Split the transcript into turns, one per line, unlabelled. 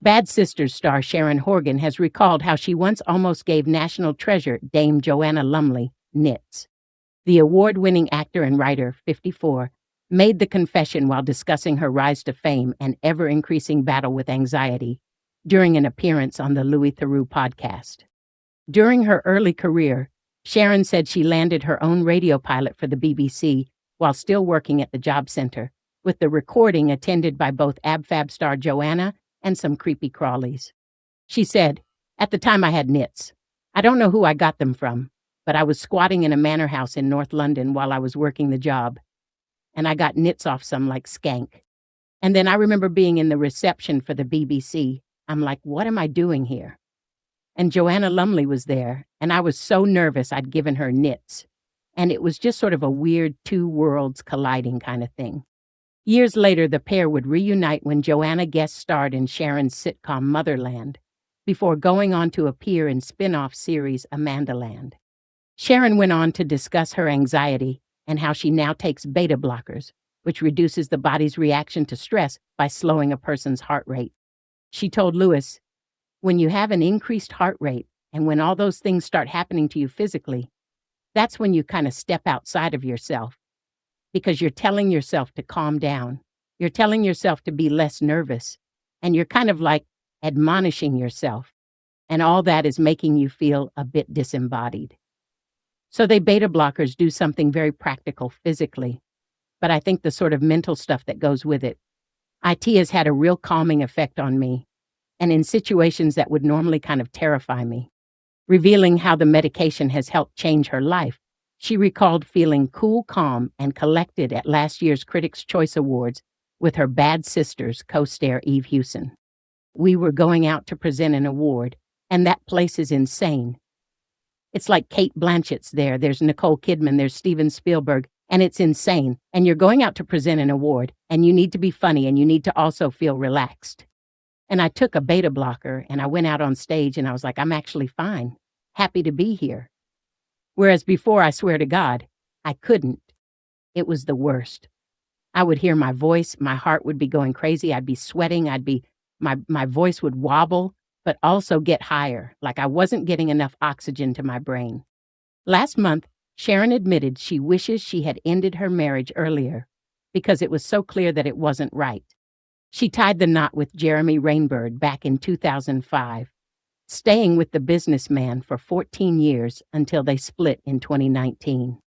Bad Sisters star Sharon Horgan has recalled how she once almost gave national treasure Dame Joanna Lumley nits. The award-winning actor and writer, 54, made the confession while discussing her rise to fame and ever-increasing battle with anxiety during an appearance on the Louis Theroux Podcast. During her early career, Sharon said she landed her own radio pilot for the BBC while still working at the job center, with the recording attended by both Ab Fab star Joanna and some creepy crawlies. She said, "At the time I had nits. I don't know who I got them from, but I was squatting in a manor house in North London while I was working the job, and I got nits off some like skank. And then I remember being in the reception for the BBC. I'm like, what am I doing here? And Joanna Lumley was there, and I was so nervous I'd given her nits. And it was just sort of a weird two worlds colliding kind of thing." Years later, the pair would reunite when Joanna guest starred in Sharon's sitcom Motherland, before going on to appear in spin-off series Amandaland. Sharon went on to discuss her anxiety and how she now takes beta blockers, which reduces the body's reaction to stress by slowing a person's heart rate. She told Louis, "When you have an increased heart rate and when all those things start happening to you physically, that's when you kind of step outside of yourself, because you're telling yourself to calm down. You're telling yourself to be less nervous, and you're kind of like admonishing yourself, and all that is making you feel a bit disembodied." So they beta blockers do something very practical physically, but I think the sort of mental stuff that goes with it. IT has had a real calming effect on me, and in situations that would normally kind of terrify me. Revealing how the medication has helped change her life, she recalled feeling cool, calm, and collected at last year's Critics' Choice Awards with her Bad Sisters co-star Eve Hewson. "We were going out to present an award, and that place is insane. It's like Kate Blanchett's there, there's Nicole Kidman, there's Steven Spielberg, and it's insane. And you're going out to present an award, and you need to be funny, and you need to also feel relaxed. And I took a beta blocker, and I went out on stage, and I was like, I'm actually fine, happy to be here. Whereas before, I swear to God, I couldn't. It was the worst. I would hear my voice, my heart would be going crazy, I'd be sweating, my voice would wobble, but also get higher, like I wasn't getting enough oxygen to my brain." Last month, Sharon admitted she wishes she had ended her marriage earlier because it was so clear that it wasn't right. She tied the knot with Jeremy Rainbird back in 2005. Staying with the businessman for 14 years until they split in 2019.